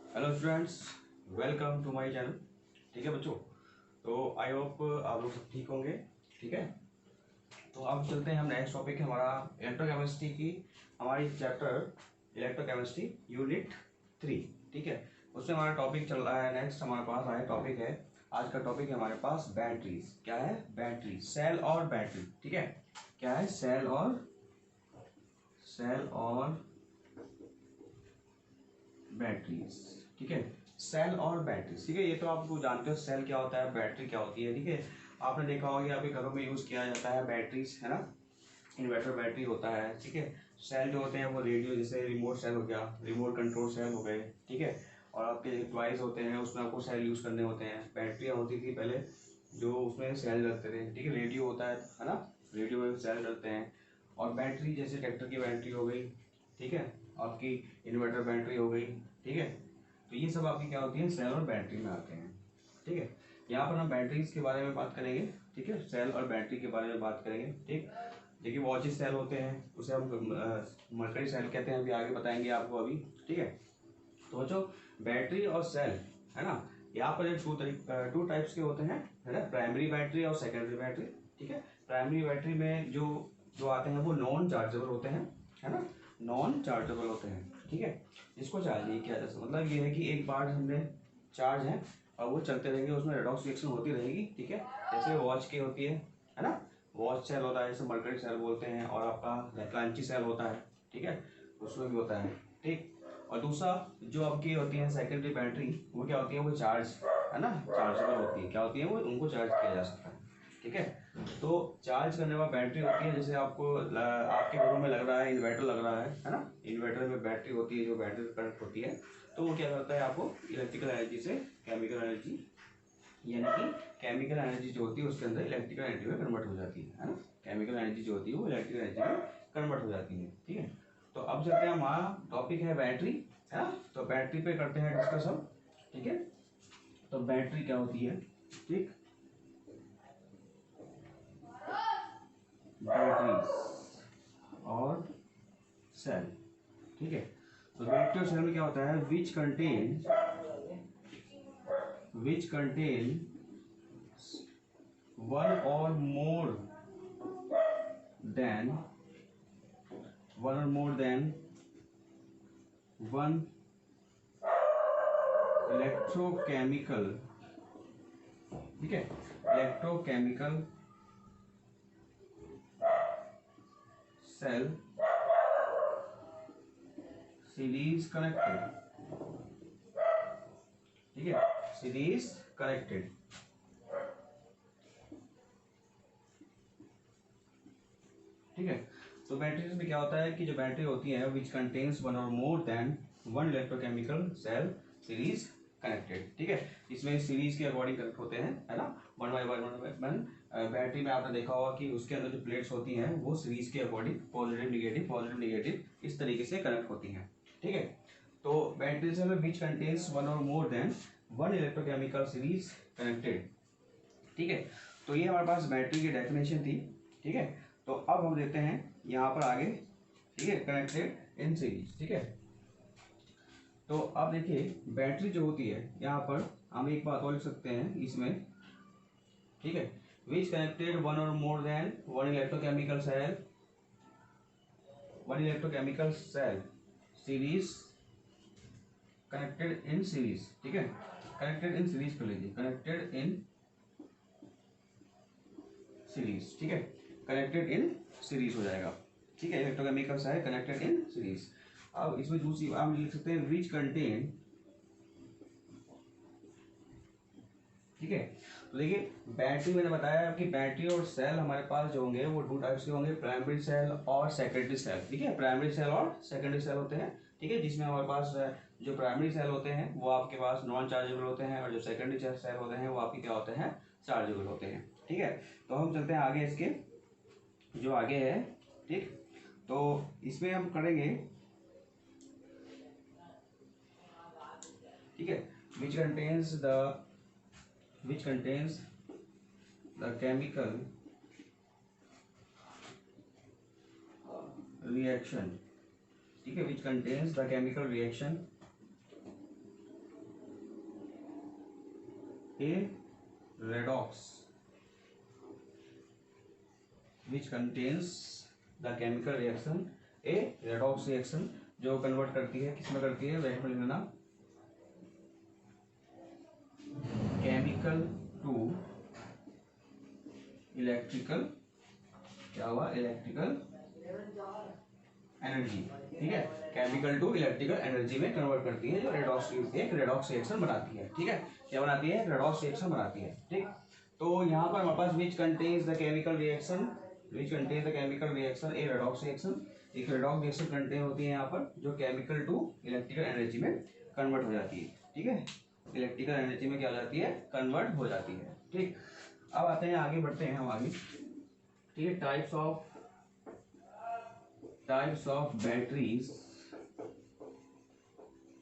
Hello students, welcome to my channel. ठीक है बच्चों, तो आई होप आप लोग सब ठीक होंगे। ठीक है, तो अब चलते हैं। हम नेक्स्ट टॉपिक है हमारा इलेक्ट्रोकेमिस्ट्री की, हमारी चैप्टर इलेक्ट्रोकेमिस्ट्री यूनिट 3। ठीक है, उसमें हमारा टॉपिक चल रहा है। नेक्स्ट हमारे पास आया टॉपिक है, आज का टॉपिक है हमारे पास बैटरीज। क्या है? बैटरी, सेल और बैटरी। ठीक है, क्या है? सेल और बैटरीज। ठीक है, सेल और बैटरीज। ठीक है, ये तो आपको जानते हो सेल क्या होता है, बैटरी क्या होती है। ठीक है, आपने देखा होगा कि आपके घरों में यूज किया जाता है बैटरीज, है ना। इन्वर्टर बैटरी होता है। ठीक है, सेल जो होते हैं वो रेडियो, जैसे रिमोट सेल हो गया, रिमोट कंट्रोल सेल हो गए। ठीक है, और आपके डिवाइस होते हैं उसमें आपको सेल यूज करने होते हैं। बैटरियाँ होती थी पहले जो उसमें सेल डलते थे। ठीक है, रेडियो होता है ना, रेडियो में सेल डलते हैं। और बैटरी जैसे ट्रैक्टर की बैटरी हो गई, ठीक है, आपकी इन्वर्टर बैटरी हो गई। ठीक है, तो ये सब आपकी क्या होती है, सेल और बैटरी में आते हैं। ठीक है, यहाँ पर हम बैटरीज के बारे में बात करेंगे। ठीक है, सेल और बैटरी के बारे में बात करेंगे। ठीक, देखिए वॉचिस सेल होते हैं, उसे हम मर्करी सेल कहते हैं, अभी आगे बताएंगे आपको अभी। ठीक है, तो बच्चों बैटरी और सेल, है ना, यहाँ पर टू टाइप्स के होते हैं, है ना, प्राइमरी बैटरी और सेकेंडरी बैटरी। ठीक है, प्राइमरी बैटरी में जो जो आते हैं वो नॉन चार्जेबल होते हैं, है ना, नॉन चार्जेबल होते हैं। ठीक है, इसको चार्ज नहीं किया जा सकता, मतलब ये है कि एक बार हमने चार्ज है और वो चलते रहेंगे, उसमें रेडॉक्स रिएक्शन होती रहेगी। ठीक है, जैसे वॉच की होती है ना, वॉच सेल होता है, जैसे मर्करी सेल बोलते हैं, और आपका लैप्लांची सेल होता है। ठीक है, उसमें भी होता है। ठीक, और दूसरा जो आपकी होती है सेकेंडरी बैटरी, वो क्या होती है, वो चार्ज, है ना, चार्जेबल होती है। क्या होती है वो, उनको चार्ज किया जा सकता है। ठीक है, तो चार्ज करने वाली बैटरी होती है, जैसे आपके घरों में लग रहा है, इन्वर्टर लग रहा है ना, इन्वर्टर में बैटरी होती है, जो बैटरी कनेक्ट होती है, तो वो क्या करता है, आपको इलेक्ट्रिकल एनर्जी से केमिकल एनर्जी, यानी कि केमिकल एनर्जी जो होती है उसके अंदर इलेक्ट्रिकल एनर्जी में कन्वर्ट हो जाती है ना। केमिकल एनर्जी जो होती है वो इलेक्ट्रिकल एनर्जी में कन्वर्ट हो जाती है। ठीक है, तो अब चलते हैं, हमारा टॉपिक है बैटरी, है ना, तो बैटरी पे करते हैं डिस्कस हम। ठीक है, तो बैटरी क्या होती है? ठीक, बैटरीज और सेल। ठीक है, तो बैटरी और सेल में क्या होता है, which contain one or then more than one electrochemical. ठीक है, इलेक्ट्रोकेमिकल सेल सीरीज कनेक्टेड। ठीक है, सीरीज कनेक्टेड। ठीक है, तो बैटरीज में क्या होता है कि जो बैटरी होती है विच contains one or more than one electrochemical cell series connected. ठीक है, इसमें सीरीज के अकॉर्डिंग कनेक्ट होते हैं, है ना, वन बाय वन। बैटरी में आपने देखा होगा कि उसके अंदर जो प्लेट्स होती हैं वो सीरीज के अकॉर्डिंग पॉजिटिव निगेटिव इस तरीके से कनेक्ट होती हैं। ठीक है, तो बैटरी से विच contains one or more than one electrochemical series connected. ठीक है, तो ये हमारे पास बैटरी की डेफिनेशन थी। ठीक है, तो अब हम देते हैं यहाँ पर आगे। ठीक है, कनेक्टेड इन सीरीज। ठीक है, तो अब देखिए बैटरी जो होती है, यहाँ पर हम एक बात और लिख सकते हैं इसमें। ठीक है, विच connected one or more than one electrochemical cell series connected in series. ठीक है, कनेक्टेड इन सीरीज कर लीजिए, कनेक्टेड इन सीरीज। ठीक है, कनेक्टेड इन सीरीज हो जाएगा। ठीक है, इलेक्ट्रोकेमिकल है कनेक्टेड इन सीरीज। अब इसमें दूसरी हम लिख सकते हैं विच कंटेन। ठीक है, तो देखिए बैटरी मैंने बताया कि बैटरी और सेल हमारे पास जो होंगे वो टू टाइप्स के होंगे, प्राइमरी सेल और सेकेंडरी सेल। ठीक है, प्राइमरी सेल और सेकेंडरी सेल होते हैं। ठीक है, जिसमें हमारे पास जो प्राइमरी सेल होते हैं वो आपके पास नॉन चार्जेबल होते हैं, और जो सेकेंडरी सेल होते हैं वो आपके क्या होते हैं, चार्जेबल होते हैं। ठीक है, तो हम चलते हैं आगे, इसके जो आगे है। ठीक, तो इसमें हम करेंगे। ठीक है, विच कंटेन्स द केमिकल रिएक्शन। ठीक है, विच contains the chemical reaction a redox which contains the chemical reaction, a redox reaction जो कन्वर्ट करती है, किसमें करती है, वह लिख लेना केमिकल टू इलेक्ट्रिकल, क्या हुआ, इलेक्ट्रिकल एनर्जी, ठीक है, केमिकल टू इलेक्ट्रिकल एनर्जी में कन्वर्ट करती है, जो रेडॉक्स एक रेडॉक्स रिएक्शन बनाती है, ठीक है, क्या बनाती है, रेडॉक्स रिएक्शन बनाती है, ठीक। तो यहाँ पर हमारे पास which contains the chemical reaction, which contains the chemical reaction a redox reaction, एक रेडॉक्स रिएक्शन कंटेन होती है यहाँ पर जो केमिकल टू इलेक्ट्रिकल एनर्जी में कन्वर्ट हो जाती है, ठीक है, इलेक्ट्रिकल एनर्जी में क्या हो जाती है, कन्वर्ट हो जाती है, ठीक। अब आते हैं, आगे बढ़ते हैं हम आगे, ठीक है, टाइप्स ऑफ बैटरीज,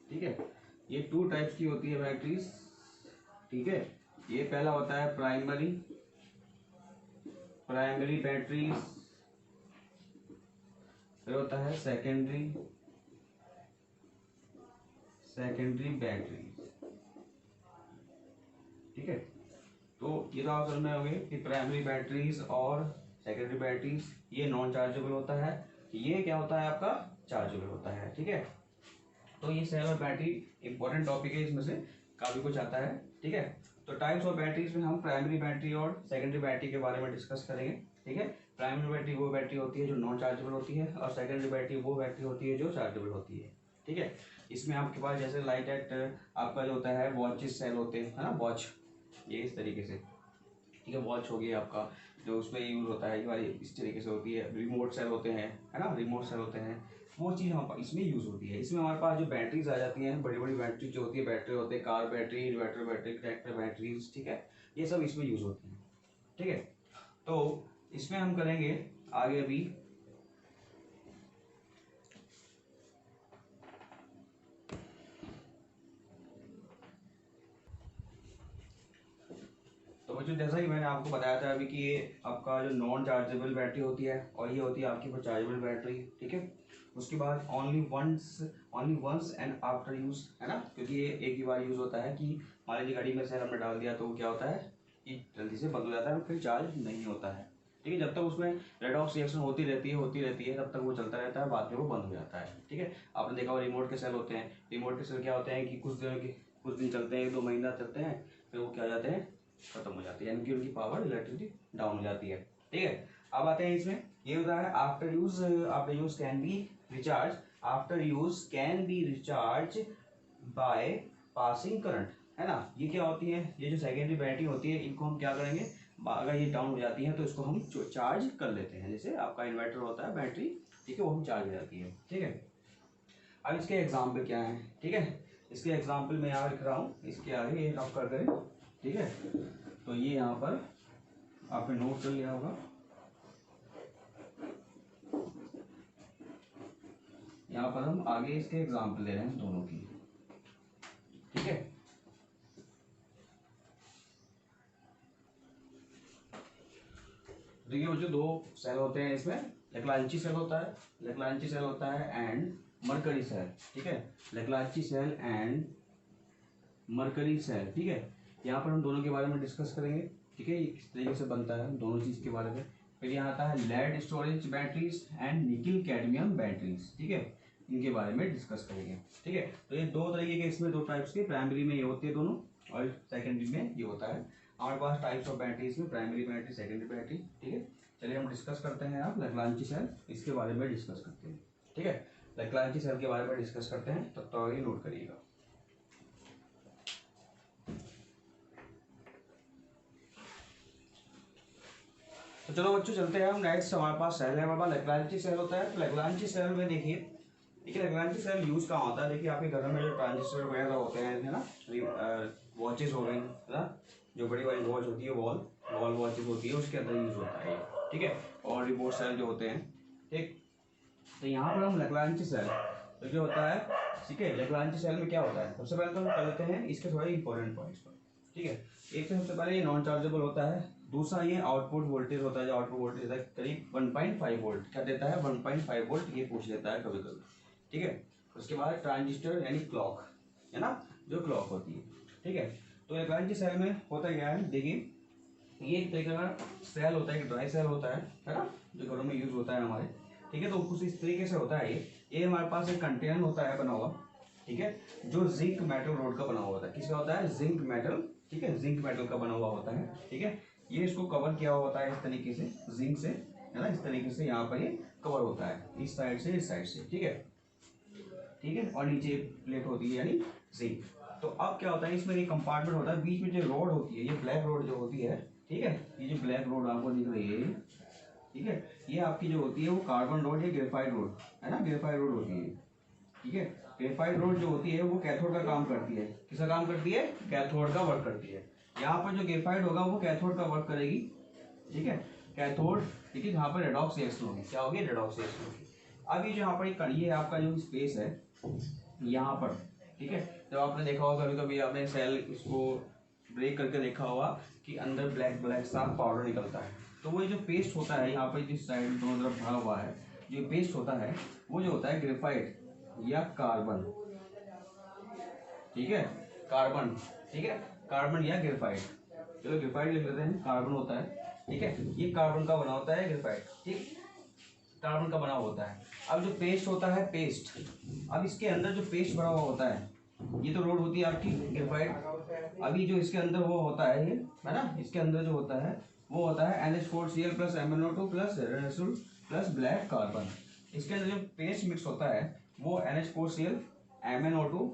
ठीक है, ये 2 टाइप्स की होती है बैटरीज, ठीक है, ये पहला होता है प्राइमरी बैटरीज, फिर होता है सेकेंडरी बैटरीज, ठीक है। तो ये तो आप समझ में हो गए कि प्राइमरी बैटरीज और सेकेंडरी बैटरीज ये नॉन चार्जेबल होता है, ये क्या होता है आपका, चार्जेबल होता है, ठीक है। तो ये सेल और बैटरी इंपॉर्टेंट टॉपिक है, इसमें से काफी कुछ आता है, ठीक है। तो टाइप्स ऑफ बैटरीज में हम प्राइमरी बैटरी और सेकेंडरी बैटरी के बारे में डिस्कस करेंगे, ठीक है। प्राइमरी बैटरी वो बैटरी होती है जो नॉन चार्जेबल होती है, और सेकेंडरी बैटरी वो बैटरी होती है जो चार्जेबल होती है, ठीक है। इसमें आपके पास जैसे लाइट एट आपका जो होता है वॉचेस सेल होते हैं, है ना, वॉच, ये इस तरीके से, ठीक है, वॉच हो गया आपका जो उसमें यूज होता है, ये वाली इस तरीके से होती है, रिमोट सेल होते हैं, है ना, रिमोट सेल होते हैं, वो चीज़ हमारे इसमें यूज होती है। इसमें हमारे पास जो बैटरीज आ जाती हैं, बड़ी बड़ी बैटरी जो होती है, बैटरी होते हैं, car battery, inverter battery, tractor batteries, ठीक है, ये सब इसमें यूज होती है, ठीक है। तो इसमें हम करेंगे आगे अभी तो बच्चों जैसा ही मैंने आपको बताया था अभी कि ये आपका जो नॉन चार्जेबल बैटरी होती है और ये होती है आपकी चार्जेबल बैटरी, ठीक है। उसके बाद only once and after use, है ना, क्योंकि ये एक ही बार यूज होता है कि मान लीजिए गाड़ी में सेल हमने डाल दिया तो वो क्या होता है कि जल्दी से बंद हो जाता है, फिर चार्ज नहीं होता है, ठीक है। जब तक उसमें रेडॉक्स रिएक्शन होती रहती है तब तक वो चलता रहता है, बाद में वो बंद हो जाता है, ठीक है। आपने देखा होगा रिमोट के सेल होते हैं, रिमोट के सेल क्या होते हैं कि कुछ दिन चलते हैं, 1-2 महीना चलते हैं, फिर वो क्या हो जाते हैं, खत्म हो जाती है, यानी कि उनकी पावर इलेक्ट्रिसिटी डाउन हो जाती है, ठीक है। अब आते हैं इसमें, ये होता है after use can be recharge, after use can be recharge by passing current, है ना। ये क्या होती है, ये जो सेकेंडरी बैटरी होती है, इनको हम क्या करेंगे, अगर ये डाउन हो जाती है तो इसको हम चार्ज कर लेते हैं, जैसे आपका इन्वर्टर होता है बैटरी, ठीक है, वो हम चार्ज हो जाती है, ठीक है। अब इसके एग्जाम्पल क्या है, ठीक है, इसके एग्जाम्पल मैं यहाँ लिख रहा हूँ, इसके आगे ये नोट कर करें, ठीक है। तो ये यहाँ पर आपने नोट कर लिया होगा, यहाँ पर हम आगे इसके एग्जाम्पल ले रहे हैं दोनों की, ठीक है। देखिए बच्चों 2 सेल होते हैं इसमें, लेग्रांची सेल होता है एंड मरकरी सेल, ठीक है, लेग्रांची सेल एंड मरकरी सेल, ठीक है। यहाँ पर हम दोनों के बारे में डिस्कस करेंगे, ठीक है, ये किस तरीके से बनता है दोनों चीज के बारे में। फिर यहाँ आता है lead storage batteries and nickel cadmium batteries, ठीक है, इनके बारे में डिस्कस करेंगे, ठीक है। तो ये 2 तरीके के, इसमें 2 टाइप्स के, प्राइमरी में ये होती है दोनों और सेकेंडरी में ये होता है। हमारे पास टाइप्स ऑफ बैटरीज में प्राइमरी बैटरी, सेकेंडरी बैटरी, ठीक है। चलिए हम डिस्कस करते हैं, आप लेग्रांची सेल इसके बारे में डिस्कस करते हैं, ठीक है, लेग्रांची सेल के बारे में डिस्कस करते हैं, तब तो आगे नोट करिएगा। तो चलो बच्चों चलते हैं हम नेक्स्ट, हमारे पास सेल है, हमारे पास लेग्रांची सेल होता है। तो लेग्रांची सेल में देखिए, लेग्रांची सेल यूज कहाँ होता है, देखिए आपके घर में जो ट्रांजिस्टर वगैरह होते हैं, है ना, वॉचेस हो गई, है ना, जो बड़ी वाली वॉच होती है, वॉल वॉचेस होती है, उसके अंदर यूज होता है, ठीक है। और रिमोट सेल जो होते हैं, ठीक। तो यहाँ पर हम लेग्रांची सेल तो जो होता है, ठीक है, लेग्रांची सेल में क्या होता है, सबसे पहले तो हम कर लेते हैं इसके थोड़े इंपॉर्टेंट पॉइंट्स पर, ठीक है। एक तो सबसे पहले ये नॉन चार्जेबल होता है, दूसरा ये आउटपुट वोल्टेज होता है, जो आउटपुट वोल्टेज है करीब 1.5 वोल्ट, क्या देता है, 1.5 वोल्ट, ये पूछ लेता है कभी कभी, ठीक है। उसके बाद ट्रांजिस्टर यानी क्लॉक, है ना, जो क्लॉक होती है, ठीक है। तो एल्कलाइन की सेल में होता क्या है, देखिए ये एक तरीके का सेल होता है, एक ड्राई सेल होता है ना, जो घरों में यूज होता है हमारे, ठीक है। तो कुछ इस तरीके से होता है ये हमारे पास एक कंटेनर होता है बना हुआ, ठीक है, जो जिंक मेटल रोड का बना हुआ होता है। किसका होता है, जिंक मेटल, ठीक है, जिंक मेटल का बना हुआ होता है, ठीक है। ये इसको कवर किया हुआ होता है इस तरीके से जिंक से, है ना, इस तरीके से यहाँ पर ये कवर होता है, इस साइड से इस साइड से, ठीक है, ठीक है। और नीचे प्लेट होती है यानी जिंक। तो अब क्या होता है, इसमें एक कंपार्टमेंट होता है, बीच में जो रोड होती है, ये ब्लैक रोड जो होती है, ठीक है, ये जो ब्लैक रोड आपको दिख रही है, ठीक है, ये आपकी जो होती है वो कार्बन रोड या ग्रेफाइट रोड, है ना, ग्रेफाइट रोड होती है, ठीक है। ग्रेफाइट रोड जो होती है वो कैथोड का काम करती है। किसका काम करती है, कैथोड का वर्क करती है। यहाँ पर जो ग्रेफाइट होगा वो कैथोड का वर्क करेगी, ठीक है, कैथोड, ठीक है, जहाँ पर रेडॉक्स रिएक्शन होगी, क्या होगी, रेडॉक्स रिएक्शन होगी। अब ये जो यहाँ पर ये आपका जो स्पेस है यहाँ पर, ठीक है, जब आपने देखा होगा कभी कभी आपने सेल इसको ब्रेक करके देखा होगा कि अंदर ब्लैक ब्लैक सा पाउडर निकलता है। तो वो जो पेस्ट होता है यहाँ पर जिस साइड दोनों तरफ भरा हुआ है, जो पेस्ट होता है वो जो होता है ग्रेफाइट या कार्बन, ठीक है, कार्बन, ठीक है, कार्बन या ग्रेफाइट, चलो ग्रेफाइट लिख लेते हैं, कार्बन होता है, ठीक है, ये कार्बन का बना होता है ग्रेफाइट, ठीक, कार्बन का बना होता है। अब जो पेस्ट होता है पेस्ट, अब इसके अंदर जो पेस्ट भरा हुआ होता है, ये तो रोड होती है आपकी ग्रेफाइट, अभी जो इसके अंदर वो होता है ये, है ना, इसके अंदर जो होता है वो होता है NH4Cl प्लस MnO2 प्लस रेडोक्सिल प्लस ब्लैक कार्बन। इसके अंदर जो पेस्ट मिक्स होता है वो NH4Cl MnO2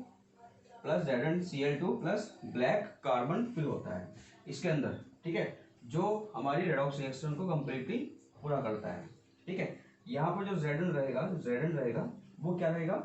plus ZnCl2 plus black carbon fill होता है इसके अंदर, ठीक है, जो हमारी रेडॉक्स रिएक्शन को कम्प्लीटली पूरा करता है, ठीक है। यहाँ पर जो Zn रहेगा वो क्या रहेगा,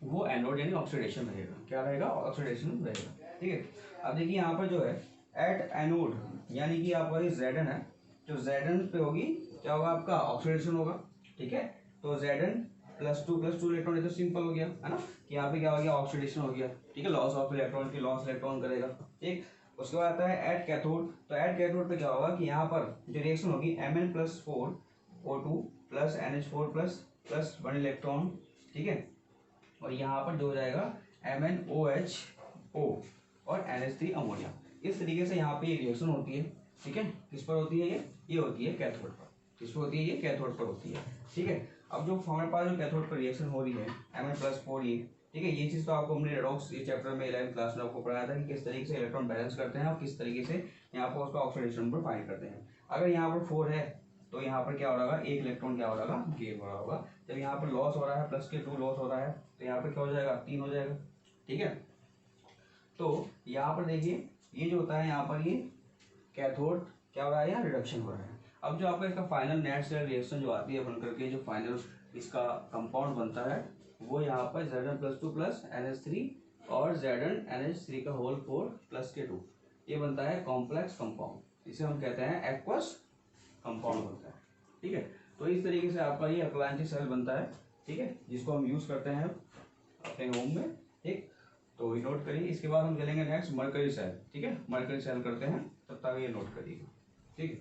वो एनोड यानी ऑक्सीडेशन रहेगा, क्या रहेगा, ऑक्सीडेशन रहेगा, ठीक है। अब देखिए यहाँ पर जो है एट एनोड यानी कि आपका ये Zn है, जो Zn पे होगी क्या होगा, आपका ऑक्सीडेशन होगा, ठीक है। तो Zn +2 इलेक्ट्रॉन, ये तो सिंपल हो गया, है ना, कि यहाँ पे क्या हो गया, ऑक्सीडेशन हो गया, ठीक है, लॉस ऑफ इलेक्ट्रॉन की लॉस इलेक्ट्रॉन करेगा, ठीक। उसके बाद आता है एट कैथोड, तो एट कैथोड पे क्या होगा कि यहाँ पर जो रिएक्शन होगी Mn+4O2 plus NH4 plus 1 electron, ठीक है, और यहाँ पर जो हो जाएगा MnOHO और NH3 अमोनिया। इस तरीके से यहाँ पे ये रिएक्शन होती है, ठीक है, किस पर होती है, ये होती है कैथोड पर, किस पर होती है, ये कैथोड पर होती है, ठीक है। अब जो हमारे पास जो कैथोड पर रिएक्शन हो रही है Mn+4 ये, ठीक है, ये चीज़ तो आपको हमने रेडॉक्स ये चैप्टर में 11th क्लास में आपको पढ़ाया था कि किस तरीके से इलेक्ट्रॉन बैलेंस करते हैं और किस तरीके से यहाँ पर उसका ऑक्सीडेशन नंबर फाइंड करते हैं। अगर यहाँ पर 4 है तो यहाँ पर क्या हो रहा है, एक इलेक्ट्रॉन क्या हो रहा है, गेन हो रहा होगा। जब यहाँ पर लॉस हो रहा है +2 लॉस हो रहा है तो यहाँ पर क्या हो जाएगा, 3 हो जाएगा, ठीक है। तो यहाँ पर देखिए ये जो होता है यहाँ पर ये कैथोड क्या हो रहा है, यहाँ रिडक्शन हो रहा है। अब जो आपका इसका फाइनल नेट सेल रिएक्शन जो आती है बन करके, जो फाइनल इसका कंपाउंड बनता है वो यहाँ पर Zn+2 प्लस NH3 और ZnNH3 का होल 4 प्लस के 2, ये बनता है कॉम्प्लेक्स कंपाउंड, इसे हम कहते हैं एक्वस कंपाउंड बनता है, ठीक है। तो इस तरीके से आपका ये अल्कलाइन सेल बनता है, ठीक है, जिसको हम यूज करते हैं अपने होम में, ठीक। तो ये नोट करिए। इसके बाद हम चलेंगे नेक्स्ट मरकरी सेल, ठीक है, मरकरी सेल करते हैं, तब तक ये नोट करिएगा, ठीक है।